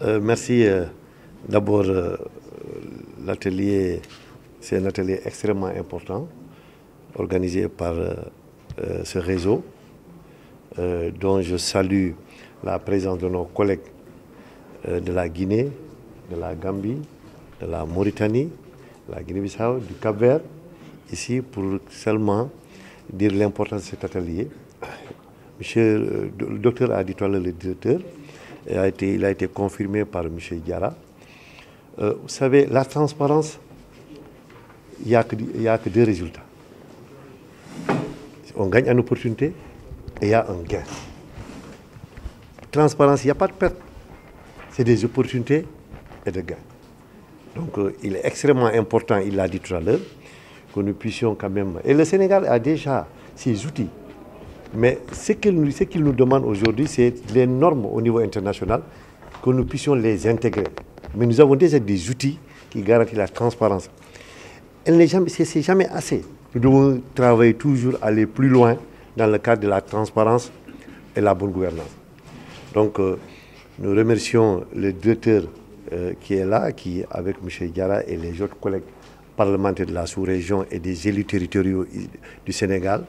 Merci. D'abord, l'atelier, c'est un atelier extrêmement important, organisé par ce réseau, dont je salue la présence de nos collègues de la Guinée, de la Gambie, de la Mauritanie, de la Guinée-Bissau, du Cap-Vert, ici pour seulement dire l'importance de cet atelier. Le docteur a dit tout à l'heure, le directeur, il a été confirmé par M. Diarra. Vous savez, la transparence, il n'y a que deux résultats. On gagne en opportunité et il y a un gain. Transparence, il n'y a pas de perte. C'est des opportunités et des gains. Donc il est extrêmement important, il l'a dit tout à l'heure, que nous puissions quand même... Et le Sénégal a déjà ses outils. Mais ce qu'il nous demande aujourd'hui, c'est les normes au niveau international, que nous puissions les intégrer. Mais nous avons déjà des outils qui garantissent la transparence. C'est jamais assez. Nous devons travailler toujours, aller plus loin dans le cadre de la transparence et la bonne gouvernance. Donc, nous remercions le directeur qui est là, qui, avec M. Diarra et les autres collègues parlementaires de la sous-région et des élus territoriaux du Sénégal,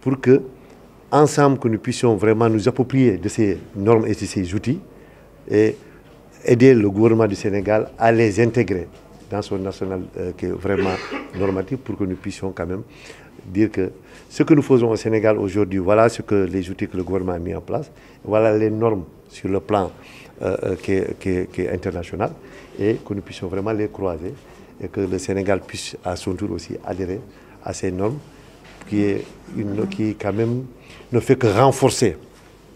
pour que, ensemble, que nous puissions vraiment nous approprier de ces normes et de ces outils et aider le gouvernement du Sénégal à les intégrer dans son national qui est vraiment normatif, pour que nous puissions quand même dire que ce que nous faisons au Sénégal aujourd'hui, voilà les outils que le gouvernement a mis en place, voilà les normes sur le plan qui est international, et que nous puissions vraiment les croiser et que le Sénégal puisse à son tour aussi adhérer à ces normes qui quand même ne fait que renforcer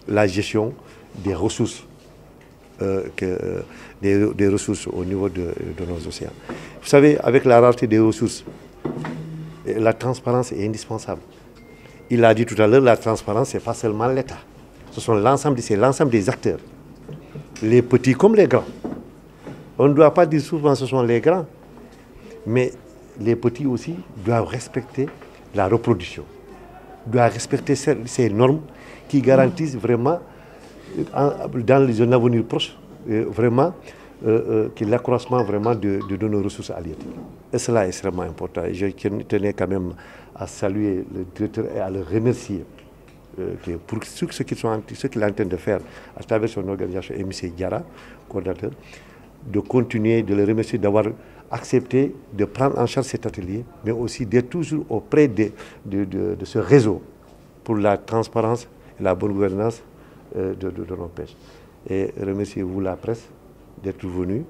la gestion des ressources, des ressources au niveau de nos océans. Vous savez, avec la rareté des ressources, la transparence est indispensable. Il a dit tout à l'heure, la transparence, ce n'est pas seulement l'État. C'est l'ensemble des acteurs, les petits comme les grands. On ne doit pas dire souvent que ce sont les grands, mais les petits aussi doivent respecter la reproduction, doivent respecter ces normes qui garantissent vraiment, dans un avenir proche, vraiment, l'accroissement vraiment de nos ressources halieutiques. Et cela est extrêmement important. Et je tenais quand même à saluer le directeur et à le remercier pour ce qu'il est en train de faire à travers son organisation, et M. Diarra, coordinateur, de continuer, de le remercier d'avoir accepté de prendre en charge cet atelier, mais aussi d'être toujours auprès de ce réseau pour la transparence et la bonne gouvernance de nos pêches. Et remerciez-vous la presse d'être venue,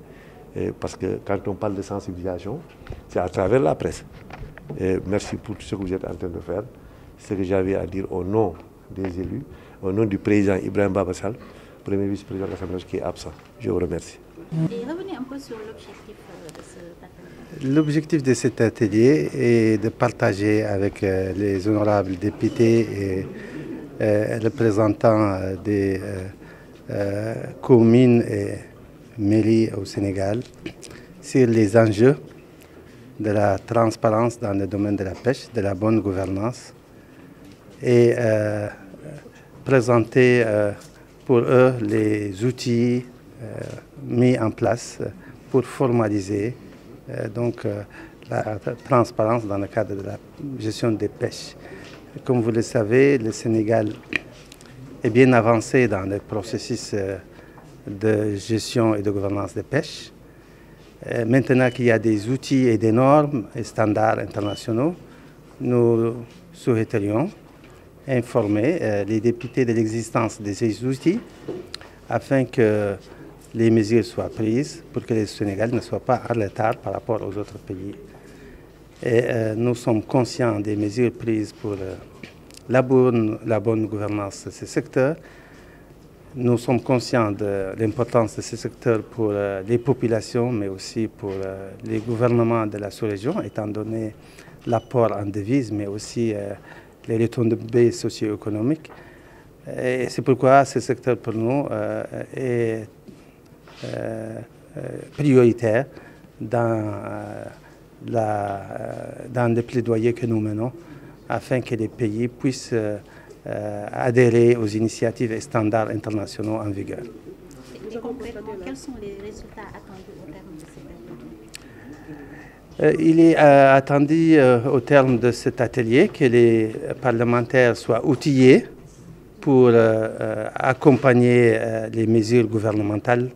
parce que quand on parle de sensibilisation, c'est à travers la presse. Et merci pour tout ce que vous êtes en train de faire. C'est ce que j'avais à dire au nom des élus, au nom du président Ibrahim Baba Sall, premier vice-président de l'Assemblée qui est absent. Je vous remercie. Et revenez un peu sur l'objectif de cet atelier. L'objectif de cet atelier est de partager avec les honorables députés et représentants des communes et mairies au Sénégal sur les enjeux de la transparence dans le domaine de la pêche, de la bonne gouvernance, et présenter pour eux les outils mis en place pour formaliser la transparence dans le cadre de la gestion des pêches. Comme vous le savez, le Sénégal est bien avancé dans le processus de gestion et de gouvernance des pêches. Maintenant qu'il y a des outils et des normes et standards internationaux, nous souhaiterions informer les députés de l'existence de ces outils afin que les mesures soient prises pour que le Sénégal ne soit pas en retard par rapport aux autres pays. Et nous sommes conscients des mesures prises pour la bonne gouvernance de ce secteur. Nous sommes conscients de l'importance de ce secteur pour les populations, mais aussi pour les gouvernements de la sous-région, étant donné l'apport en devises, mais aussi les retombées socio-économiques. Et c'est pourquoi ce secteur pour nous est prioritaire dans les plaidoyers que nous menons afin que les pays puissent adhérer aux initiatives et standards internationaux en vigueur. Et concrètement, quels sont les résultats attendus au terme de cet atelier? Il est attendu au terme de cet atelier que les parlementaires soient outillés pour accompagner les mesures gouvernementales.